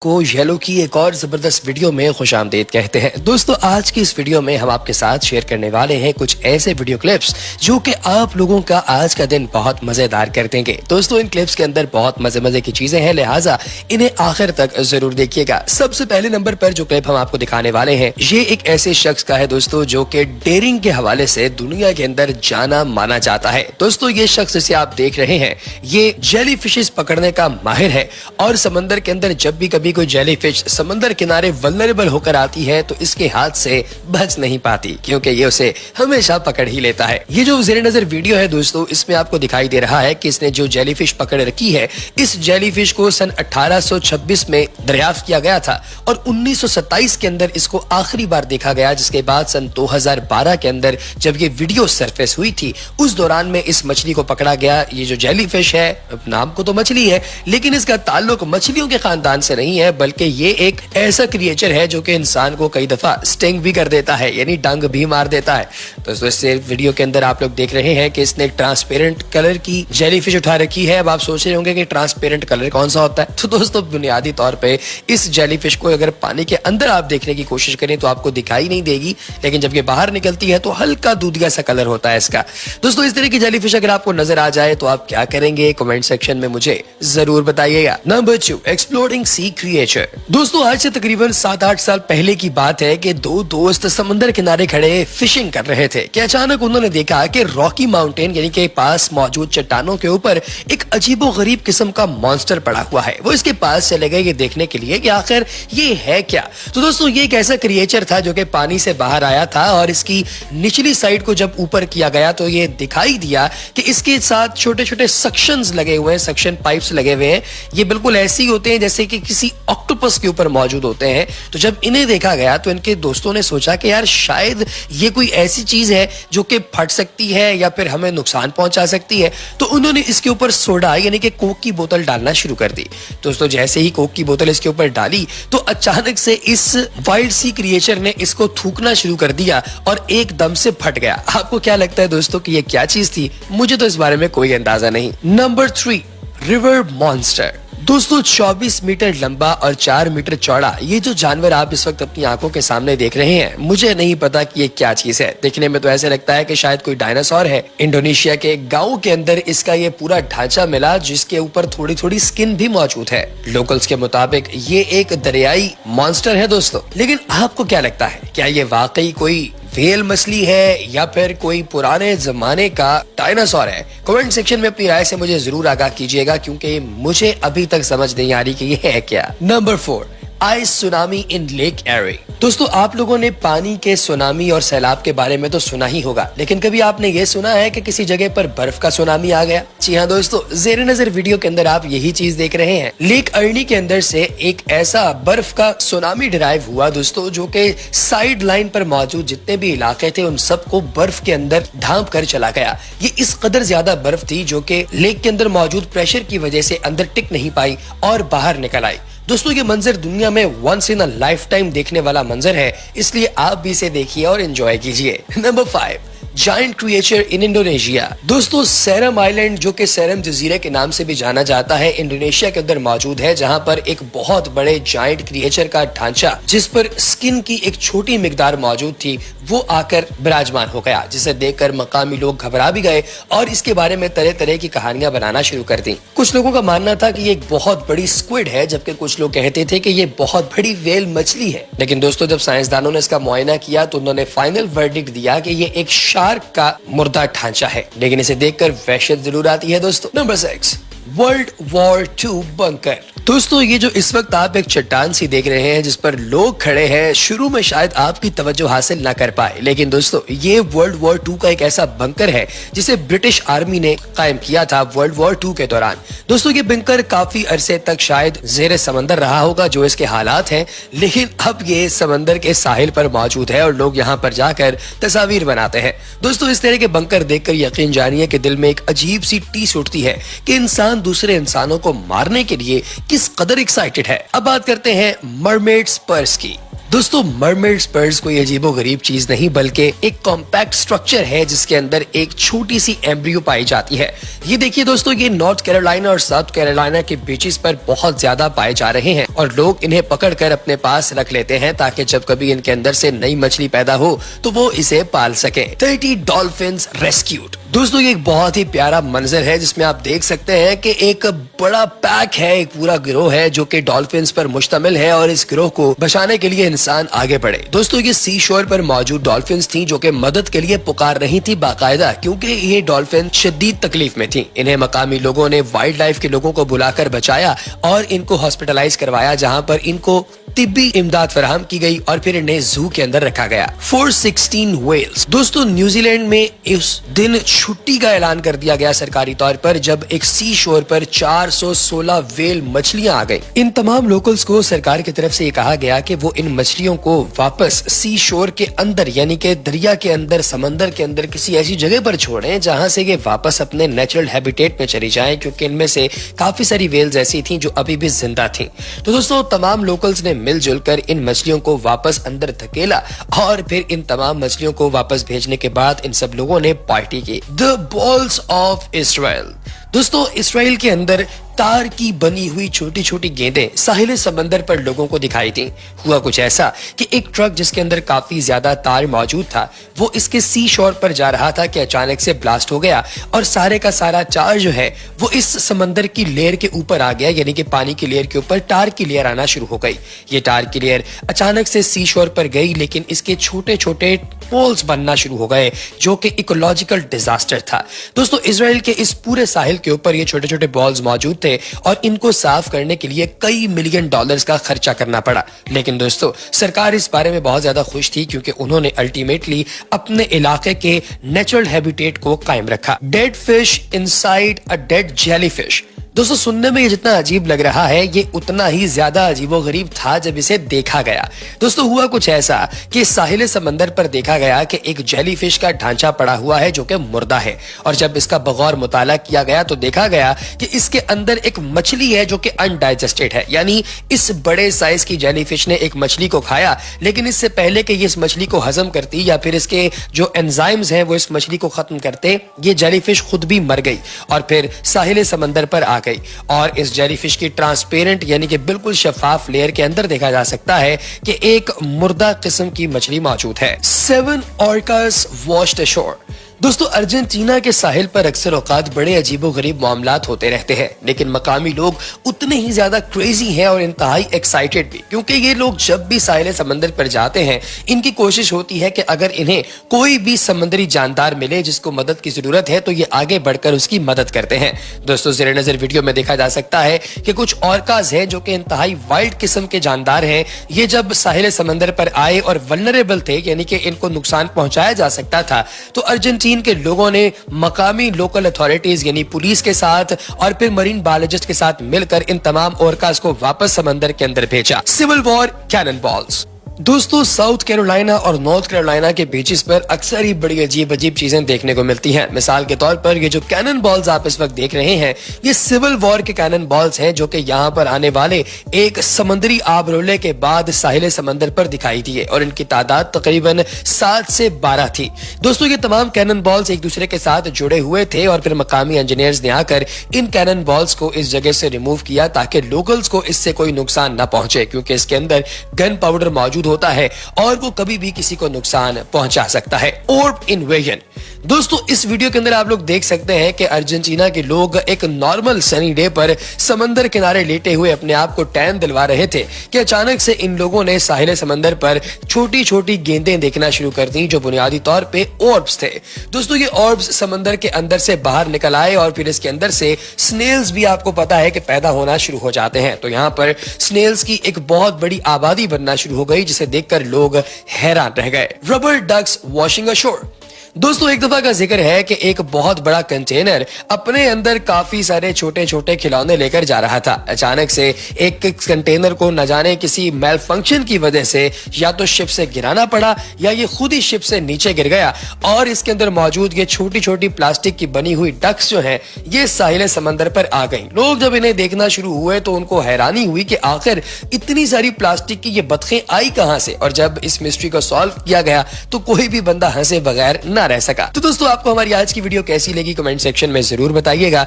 को येलो की एक और जबरदस्त वीडियो में खुशामदीद कहते हैं। दोस्तों आज की इस वीडियो में हम आपके साथ शेयर करने वाले हैं कुछ ऐसे वीडियो क्लिप्स जो कि आप लोगों का आज का दिन बहुत मजेदार कर देंगे। दोस्तों इन क्लिप्स के अंदर बहुत मजे की चीजें हैं, लिहाजा इन्हें आखिर तक जरूर देखिएगा। सबसे पहले नंबर पर जो क्लिप हम आपको दिखाने वाले हैं ये एक ऐसे शख्स का है दोस्तों जो कि डेयरिंग के हवाले से दुनिया के अंदर जाना माना जाता है। दोस्तों ये शख्स जिसे आप देख रहे हैं ये जेली फिशेस पकड़ने का माहिर है और समंदर के अंदर जब भी कभी कोई जेली फिश समंदर किनारे वल्नरेबल होकर आती है तो इसके हाथ से बच नहीं पाती, क्योंकि ये उसे हमेशा पकड़ ही लेता है। ये जो ज़ेरे नजर वीडियो है दोस्तों, इसमें आपको दिखाई दे रहा है कि इसने जो जेली फिश पकड़ रखी है, इस जेली फिश को सन 1826 में दरियाफ्त किया गया था और 1927 के अंदर इसको आखिरी बार देखा गया, जिसके बाद सन 2012 के अंदर जब ये वीडियो सरफेस हुई थी उस दौरान में इस मछली को पकड़ा गया। ये जो जेली फिश है, नाम को तो मछली है लेकिन इसका ताल्लुक मछलियों के खानदान से नहीं है, बल्कि ये एक ऐसा क्रिएचर है जो कि इंसान को कई दफा स्टिंग भी कर देता है, यानी डंग भी मार देता है। तो इस वीडियो के अंदर आप लोग देख रहे हैं कि इसने ट्रांसपेरेंट कलर की जेली फिश उठा रखी है। अब आप सोच रहे होंगे कि ट्रांसपेरेंट कलर कौन सा होता है, तो दोस्तों बुनियादी तौर पे इस जेली फिश को अगर पानी के अंदर आप देखने की कोशिश करें तो आपको दिखाई नहीं देगी, लेकिन जब ये बाहर निकलती है तो हल्का दूधिया सा कलर होता है इसका। दोस्तों इस तरह की जेली फिश अगर आपको नजर आ जाए तो आप क्या करेंगे, कमेंट सेक्शन में मुझे जरूर बताइएगा। नंबर 2, एक्सप्लोरिंग सी क्रिएचर। दोस्तों आज से तकरीबन 7-8 साल पहले की बात है कि दो दोस्त समंदर किनारे खड़े फिशिंग कर रहे थे कि अचानक उन्होंने देखा कि रॉकी माउंटेन यानी के पास मौजूद चट्टानों के ऊपर एक अजीबोगरीब किस्म का मॉन्स्टर पड़ा हुआ है। वो इसके पास चले गए ये देखने के लिए कि आखिर ये है क्या। तो दोस्तों ये एक ऐसा क्रिएचर था जो कि पानी से बाहर आया था और इसकी निचली साइड को जब ऊपर किया गया तो ये दिखाई दिया कि इसके साथ छोटे छोटे सक्शंस लगे हुए हैं, सक्शन पाइप्स लगे हुए हैं। ये बिल्कुल ऐसे ही होते हैं जैसे कि किसी ऑक्टोपस के ऊपर मौजूद होते हैं। तो जब इन्हें देखा गया तो इनके दोस्तों ने सोचा कि यार शायद ये कोई ऐसी चीज है जो कि फट सकती है या फिर हमें नुकसान पहुंचा सकती है। तो उन्होंने इसके ऊपर सोडा यानी कि कोक की बोतल डालना शुरू कर दी। दोस्तों जैसे ही कोक की बोतल इसके ऊपर डाली तो अचानक से इस वाइल्ड सी क्रिएचर ने इसको थूकना शुरू कर दिया और एकदम से फट गया। आपको क्या लगता है दोस्तों कि ये क्या चीज थी? मुझे तो इस बारे में कोई अंदाजा नहीं। Number 3, river monster. दोस्तों 24 मीटर लंबा और 4 मीटर चौड़ा ये जो जानवर आप इस वक्त अपनी आंखों के सामने देख रहे हैं, मुझे नहीं पता कि ये क्या चीज है। देखने में तो ऐसे लगता है कि शायद कोई डायनासोर है। इंडोनेशिया के गांव के अंदर इसका ये पूरा ढांचा मिला जिसके ऊपर थोड़ी थोड़ी स्किन भी मौजूद है। लोकल्स के मुताबिक ये एक दरियाई मॉन्स्टर है दोस्तों, लेकिन आपको क्या लगता है, क्या ये वाकई कोई व्हेल मछली है या फिर कोई पुराने जमाने का डायनासोर है? कमेंट सेक्शन में अपनी राय से मुझे जरूर आगाह कीजिएगा, क्योंकि मुझे अभी तक समझ नहीं आ रही कि ये है क्या। Number 4, ice tsunami in lake array. दोस्तों आप लोगों ने पानी के सुनामी और सैलाब के बारे में तो सुना ही होगा, लेकिन कभी आपने ये सुना है कि किसी जगह पर बर्फ का सुनामी आ गया? जी हाँ दोस्तों, ज़ेरे नजर वीडियो के अंदर आप यही चीज देख रहे हैं। लेक अर्नी के अंदर से एक ऐसा बर्फ का सुनामी डिराइव हुआ दोस्तों, जो कि साइड लाइन पर मौजूद जितने भी इलाके थे उन सबको बर्फ के अंदर ढांप कर चला गया। ये इस कदर ज्यादा बर्फ थी जो कि लेक के अंदर मौजूद प्रेशर की वजह से अंदर टिक नहीं पाई और बाहर निकल आई। दोस्तों ये मंजर दुनिया में once in a lifetime देखने वाला मंजर है, इसलिए आप भी इसे देखिए और एंजॉय कीजिए। Number 5, giant creature in Indonesia. दोस्तों सेरम आइलैंड, जो कि सेरम जजीरे के नाम से भी जाना जाता है, इंडोनेशिया के अंदर मौजूद है, जहां पर एक बहुत बड़े जायंट क्रिएचर का ढांचा जिस पर स्किन की एक छोटी मिकदार मौजूद थी वो आकर विराजमान हो गया, जिसे देखकर मकामी लोग घबरा भी गए और इसके बारे में तरह तरह की कहानियां बनाना शुरू कर दी। कुछ लोगों का मानना था कि ये एक बहुत बड़ी स्क्विड है, जबकि कुछ लोग कहते थे कि ये बहुत बड़ी व्हेल मछली है। लेकिन दोस्तों जब साइंसदानों ने इसका मुआयना किया तो उन्होंने फाइनल वर्डिक्ट दिया कि ये एक शार्क का मुर्दा ढांचा है, लेकिन इसे देखकर वहशत जरूर आती है दोस्तों। Number 6, world war 2 bunker. दोस्तों ये जो इस वक्त आप एक चट्टान सी देख रहे हैं जिस पर लोग खड़े हैं, शुरू में शायद आपकी तवज्जो हासिल ना कर पाए, लेकिन दोस्तों ये वर्ल्ड वॉर 2 का एक ऐसा बंकर है जिसे ब्रिटिश आर्मी ने कायम किया था वर्ल्ड वॉर 2 के दौरान। दोस्तों ये बंकर काफी अरसे तक शायद ज़ेरे समंदर रहा होगा जो इसके हालात हैं, लेकिन अब ये समंदर के साहिल पर मौजूद है और लोग यहाँ पर जाकर तस्वीर बनाते हैं। दोस्तों इस तरह के बंकर देखकर यकीन जानिए कि दिल में एक अजीब सी टीस उठती है कि इंसान दूसरे इंसानों को मारने के लिए किस कदर एक्साइटेड है। अब बात करते हैं मरमेड्स पर्स की। दोस्तों मरमेड स्पर्स कोई अजीबो गरीब चीज नहीं बल्कि एक कॉम्पैक्ट स्ट्रक्चर है जिसके अंदर एक छोटी सी एम्ब्रियो पाई जाती है। ये देखिए दोस्तों, ये नॉर्थ कैरोलिना और साउथ कैरोलिना के बीचेस पर बहुत ज्यादा पाए जा रहे हैं और लोग इन्हें पकड़कर अपने पास रख लेते हैं ताकि जब कभी इनके अंदर से नई मछली पैदा हो तो वो इसे पाल सके। 30 डॉल्फिन्स रेस्क्यूड। दोस्तों ये एक बहुत ही प्यारा मंजर है जिसमें आप देख सकते हैं कि एक बड़ा पैक है, एक पूरा गिरोह है जो कि डॉल्फिन्स पर मुश्तमिल है और इस गिरोह को बचाने के लिए इंसान आगे बढ़े। दोस्तों ये सी शोर पर मौजूद डॉल्फिन्स थी जो कि मदद के लिए पुकार रही थी बाकायदा, क्योंकि ये डॉल्फिन शदीद तकलीफ में थी। इन्हें मकामी लोगों ने वाइल्ड लाइफ के लोगों को बुलाकर बचाया और इनको हॉस्पिटलाइज करवाया, जहां पर इनको तिब्बी इमदाद फराहम की गई और फिर इन्हें जू के अंदर रखा गया। 416 व्हेल्स। दोस्तों न्यूजीलैंड में इस दिन छुट्टी का ऐलान कर दिया गया सरकारी तौर पर जब एक सी शोर पर 416 व्हेल मछलियां आ गई। इन तमाम लोकल्स को सरकार की तरफ से ये कहा गया कि वो इन मछलियों को वापस सी शोर के अंदर यानी कि दरिया के अंदर, समंदर के अंदर किसी ऐसी जगह पर छोड़ें जहां से ये वापस अपने नेचुरल हैबिटेट में चली जाएं, क्योंकि इनमें से काफी सारी व्हेल्स ऐसी थी जो अभी भी जिंदा थी। तो दोस्तों तमाम लोकल्स ने मिलजुल कर इन मछलियों को वापस अंदर धकेला और फिर इन तमाम मछलियों को वापस भेजने के बाद इन सब लोगों ने पार्टी की। The balls of Israel. दोस्तों इसराइल के अंदर तार की बनी हुई छोटी छोटी गेंदें साहिल समंदर पर लोगों को दिखाई दी। हुआ कुछ ऐसा कि एक ट्रक जिसके अंदर काफी ज्यादा तार मौजूद था वो इसके सी शोर पर जा रहा था कि अचानक से ब्लास्ट हो गया और सारे का सारा चार जो है वो इस समंदर की लेयर के ऊपर आ गया, यानी कि पानी की लेयर के ऊपर टार की लेयर आना शुरू हो गई। ये टार की लेयर अचानक से सी शोर पर गई, लेकिन इसके छोटे छोटे पोल्स बनना शुरू हो गए जो कि इकोलॉजिकल डिजास्टर था। दोस्तों इजराइल के इस पूरे साहिल के ऊपर ये छोटे छोटे बॉल्स मौजूद थे और इनको साफ करने के लिए कई मिलियन डॉलर्स का खर्चा करना पड़ा। लेकिन दोस्तों सरकार इस बारे में बहुत ज्यादा खुश थी क्योंकि उन्होंने अल्टीमेटली अपने इलाके के नेचुरल हैबिटेट को कायम रखा। Dead fish inside a dead jellyfish. दोस्तों सुनने में ये जितना अजीब लग रहा है ये उतना ही ज्यादा अजीबोगरीब था जब इसे देखा गया। दोस्तों हुआ कुछ ऐसा कि साहिल समंदर पर देखा गया कि एक जेलीफिश का ढांचा पड़ा हुआ है जो कि मुर्दा है, और जब इसका बगौर मुताला किया गया तो देखा गया कि इसके अंदर एक मछली है जो कि अनडाइजेस्टेड है। यानी इस बड़े साइज की जेलीफिश ने एक मछली को खाया, लेकिन इससे पहले कि ये इस मछली को हजम करती या फिर इसके जो एंजाइम्स हैं वो इस मछली को खत्म करते, ये जेलीफिश खुद भी मर गई और फिर साहिल समंदर पर आ गई। और इस जेलीफिश की ट्रांसपेरेंट यानी कि बिल्कुल शफाफ लेयर के अंदर देखा जा सकता है कि एक मुर्दा किस्म की मछली मौजूद है। 7 ऑर्कास वॉश्ड अशोर। दोस्तों अर्जेंटीना के साहिल पर अक्सर औकात बड़े अजीबोगरीब मामलात होते रहते हैं, लेकिन मकामी लोग उतने ही ज्यादा क्रेजी हैं और इंतहाई एक्साइटेड भी, क्योंकि ये लोग जब भी साहिल समंदर पर जाते हैं इनकी कोशिश होती है कि अगर इन्हें कोई भी समुद्री जानदार मिले जिसको मदद की जरूरत है तो ये आगे बढ़कर उसकी मदद करते हैं। दोस्तों ज़ेरे नजर वीडियो में देखा जा सकता है कि कुछ ऑर्काज हैं जो कि इंतहाई वाइल्ड किस्म के जानदार हैं। ये जब साहिल समंदर पर आए और वल्नरेबल थे यानी कि इनको नुकसान पहुंचाया जा सकता था, तो अर्जेंटीना के लोगों ने मकामी लोकल अथॉरिटीज यानी पुलिस के साथ और फिर मरीन बायोलॉजिस्ट के साथ मिलकर इन तमाम ऑर्कास को वापस समंदर के अंदर भेजा। Civil war cannon balls. दोस्तों साउथ कैरोलिना और नॉर्थ कैरोलिना के बीचेस पर अक्सर ही बड़ी अजीब अजीब चीजें देखने को मिलती हैं। मिसाल के तौर पर ये जो कैनन बॉल्स आप इस वक्त देख रहे हैं ये सिविल वॉर के कैनन बॉल्स हैं जो कि यहाँ पर आने वाले एक समुद्री आबरोले के बाद साहिल समंदर पर दिखाई दिए और इनकी तादाद तकरीबन 7 से 12 थी। दोस्तों ये तमाम कैनन बॉल्स एक दूसरे के साथ जुड़े हुए थे और फिर मकामी इंजीनियर्स ने आकर इन कैनन बॉल्स को इस जगह से रिमूव किया ताकि लोकल्स को इससे कोई नुकसान न पहुंचे, क्योंकि इसके अंदर गन पाउडर मौजूद होता है और वो कभी भी किसी को नुकसान पहुंचा सकता है। ऑर्ब इन्वेजन। दोस्तों इस वीडियो के अंदर आप लोग देख सकते हैं कि अर्जेंटीना के लोग एक नॉर्मल सनी डे पर समंदर किनारे लेटे हुए अपने आप को टैन दिलवा रहे थे कि अचानक से इन लोगों ने साहिल समंदर पर छोटी छोटी गेंदें देखना शुरू कर दी जो बुनियादी तौर पे ऑर्ब्स थे। दोस्तों ये ऑर्ब्स समंदर के अंदर से बाहर निकल आए और फिर इसके अंदर से स्नेल्स भी आपको पता है कि पैदा होना शुरू हो जाते हैं। तो यहाँ पर स्नेल्स की एक बहुत बड़ी आबादी बनना शुरू हो गई जिसे देखकर लोग हैरान रह गए। Rubber ducks washing ashore. दोस्तों एक दफा का जिक्र है कि एक बहुत बड़ा कंटेनर अपने अंदर काफी सारे छोटे छोटे खिलौने लेकर जा रहा था। अचानक से एक कंटेनर को न जाने किसी मेल फंक्शन की वजह से या तो शिप से गिराना पड़ा या ये खुद ही शिप से नीचे गिर गया और इसके अंदर मौजूद ये छोटी छोटी प्लास्टिक की बनी हुई डक्स जो हैं ये साहिल समंदर पर आ गईं। लोग जब इन्हें देखना शुरू हुए तो उनको हैरानी हुई कि आखिर इतनी सारी प्लास्टिक की ये बतखें आई कहां से, और जब इस मिस्ट्री को सॉल्व किया गया तो कोई भी बंदा हंसे बगैर ना रह सका। तो दोस्तों आपको हमारी आज की वीडियो कैसी लगी कमेंट सेक्शन में जरूर बताइएगा।